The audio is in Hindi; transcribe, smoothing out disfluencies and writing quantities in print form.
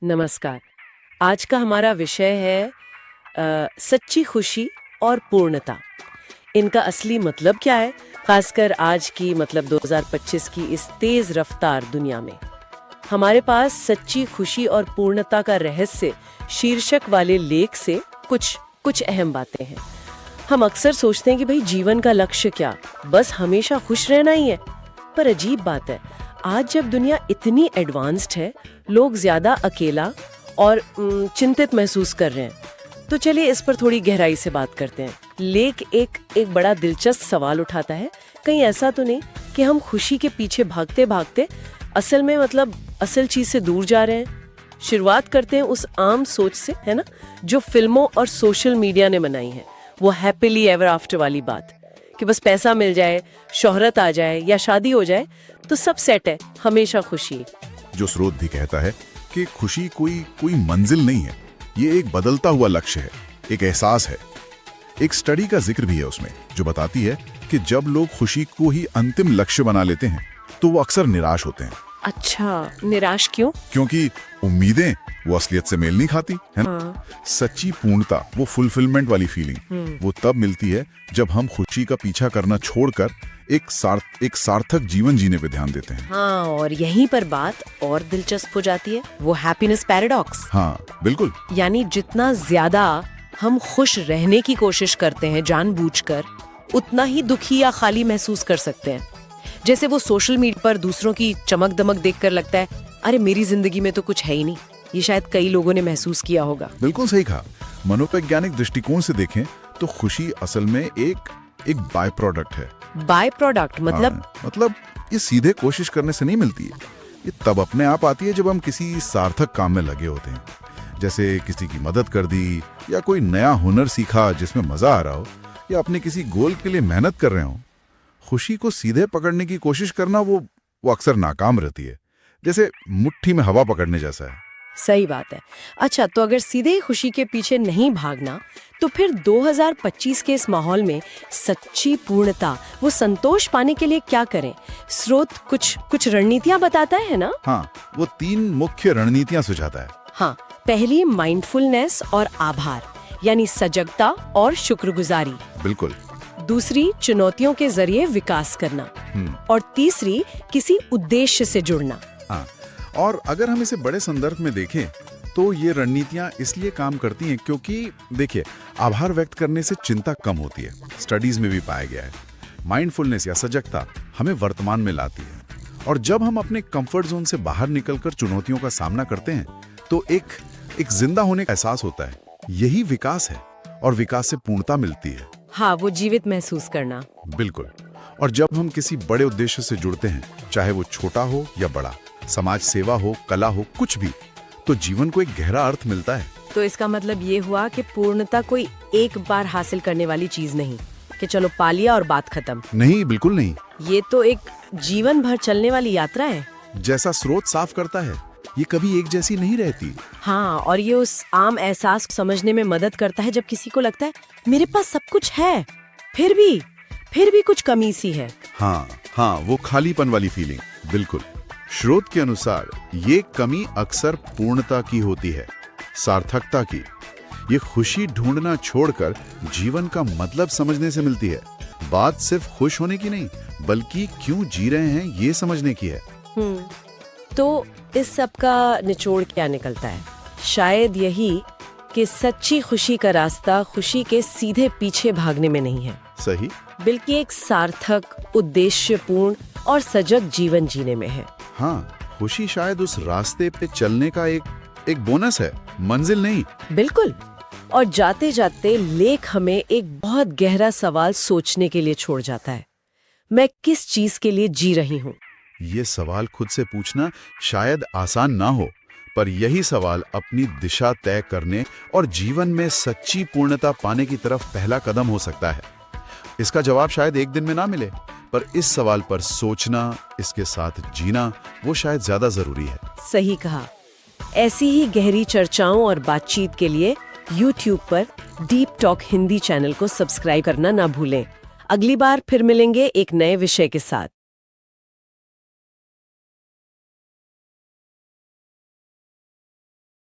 नमस्कार। आज का हमारा विषय है सच्ची खुशी और पूर्णता। इनका असली मतलब क्या है, खासकर आज की 2025 की इस तेज रफ्तार दुनिया में। हमारे पास सच्ची खुशी और पूर्णता का रहस्य शीर्षक वाले लेख से कुछ कुछ अहम बातें हैं। हम अक्सर सोचते हैं कि भाई जीवन का लक्ष्य क्या, बस हमेशा खुश रहना ही है। पर अजीब बात है, आज जब दुनिया इतनी एडवांस्ड है, लोग ज्यादा अकेला और चिंतित महसूस कर रहे हैं। तो चलिए इस पर थोड़ी गहराई से बात करते हैं। लेख एक बड़ा दिलचस्प सवाल उठाता है, कहीं ऐसा तो नहीं कि हम खुशी के पीछे भागते भागते असल में असल चीज से दूर जा रहे हैं। शुरुआत करते हैं उस आम सोच से, है ना, जो फिल्मों और सोशल मीडिया ने बनाई है, वो हैप्पीली एवर आफ्टर वाली बात कि बस पैसा मिल जाए, शोहरत आ जाए या शादी हो जाए तो सब सेट है, हमेशा खुशी। जो स्रोत भी कहता है कि खुशी कोई मंजिल नहीं है, ये एक बदलता हुआ लक्ष्य है, एक एहसास है। एक स्टडी का जिक्र भी है उसमें, जो बताती है कि जब लोग खुशी को ही अंतिम लक्ष्य बना लेते हैं तो वो अक्सर निराश होते हैं। अच्छा, निराश क्यों? क्योंकि उम्मीदें वो असलियत से मेल नहीं खाती, है ना? हाँ। सच्ची पूर्णता, वो फुलफिलमेंट वाली फीलिंग, वो तब मिलती है जब हम खुशी का पीछा करना छोड़कर एक सार्थक जीवन जीने पे ध्यान देते हैं। हाँ, और यहीं पर बात और दिलचस्प हो जाती है, वो हैप्पीनेस पैराडॉक्स। हाँ बिल्कुल। यानी जितना ज्यादा हम खुश रहने की कोशिश करते हैं जानबूझकर, उतना ही दुखी या खाली महसूस कर सकते हैं। जैसे वो सोशल मीडिया पर दूसरों की चमक दमक देखकर लगता है, अरे मेरी जिंदगी में तो कुछ है ही नहीं। ये शायद कई लोगों ने महसूस किया होगा। बिल्कुल सही कहा। मनोवैज्ञानिक दृष्टिकोण से देखें तो खुशी असल में एक बाय प्रोडक्ट है। बाय प्रोडक्ट मतलब ये सीधे कोशिश करने से नहीं मिलती है। ये तब अपने आप आती है जब हम किसी सार्थक काम में लगे होते हैं, जैसे किसी की मदद कर दी, या कोई नया हुनर सीखा जिसमें मजा आ रहा हो, या अपने किसी गोल के लिए मेहनत कर रहे हो। खुशी को सीधे पकड़ने की कोशिश करना वो अक्सर नाकाम रहती है, जैसे मुट्ठी में हवा पकड़ने जैसा है। सही बात है। अच्छा, तो अगर सीधे ही खुशी के पीछे नहीं भागना, तो फिर 2025 के इस माहौल में सच्ची पूर्णता, वो संतोष पाने के लिए क्या करें? स्रोत कुछ रणनीतियां बताता है ना? हाँ, वो 3 मुख्य रणनीतियां सुझाता है। हाँ, पहली माइंडफुलनेस और आभार, यानी सजगता और शुक्रगुजारी। बिल्कुल। दूसरी, चुनौतियों के जरिए विकास करना। और तीसरी, किसी उद्देश्य से जुड़ना। हाँ, और अगर हम इसे बड़े संदर्भ में देखें तो ये रणनीतियां इसलिए काम करती हैं क्योंकि देखिए, आभार व्यक्त करने से चिंता कम होती है, स्टडीज में भी पाया गया है। माइंडफुलनेस या सजगता हमें वर्तमान में लाती है, और जब हम अपने कंफर्ट जोन से बाहर निकलकर चुनौतियों का सामना करते हैं तो एक जिंदा होने का एहसास होता है। यही विकास है, और विकास से पूर्णता मिलती है। हाँ, वो जीवित महसूस करना। बिल्कुल। और जब हम किसी बड़े उद्देश्य से जुड़ते हैं, चाहे वो छोटा हो या बड़ा, समाज सेवा हो, कला हो, कुछ भी, तो जीवन को एक गहरा अर्थ मिलता है। तो इसका मतलब ये हुआ कि पूर्णता कोई एक बार हासिल करने वाली चीज नहीं कि चलो पा लिया और बात खत्म। नहीं, बिल्कुल नहीं। ये तो एक जीवन भर चलने वाली यात्रा है। जैसा स्रोत साफ करता है, ये कभी एक जैसी नहीं रहती। हाँ, और ये उस आम एहसास को समझने में मदद करता है जब किसी को लगता है मेरे पास सब कुछ है, फिर भी कुछ कमी सी है। हाँ, वो खालीपन वाली फीलिंग। बिल्कुल। स्रोत के अनुसार ये कमी अक्सर पूर्णता की होती है, सार्थकता की। ये खुशी ढूंढना छोड़कर जीवन का मतलब समझने से मिलती है। बात सिर्फ खुश होने की नहीं, बल्कि क्यों जी रहे हैं ये समझने की है। तो इस सब का निचोड़ क्या निकलता है? शायद यही कि सच्ची खुशी का रास्ता खुशी के सीधे पीछे भागने में नहीं है, सही, बल्कि एक सार्थक, उद्देश्यपूर्ण और सजग जीवन जीने में है। हाँ, खुशी शायद उस रास्ते पे चलने का एक बोनस है, मंजिल नहीं। बिल्कुल। और जाते जाते लेख हमें एक बहुत गहरा सवाल सोचने के लिए छोड़ जाता है, मैं किस चीज के लिए जी रही हूँ? ये सवाल खुद से पूछना शायद आसान ना हो, पर यही सवाल अपनी दिशा तय करने और जीवन में सच्ची पूर्णता पाने की तरफ पहला कदम हो सकता है। इसका जवाब शायद एक दिन में ना मिले, पर इस सवाल पर सोचना, इसके साथ जीना, वो शायद ज्यादा जरूरी है। सही कहा। ऐसी ही गहरी चर्चाओं और बातचीत के लिए YouTube पर डीप टॉक हिंदी चैनल को सब्सक्राइब करना ना भूलें। अगली बार फिर मिलेंगे एक नए विषय के साथ।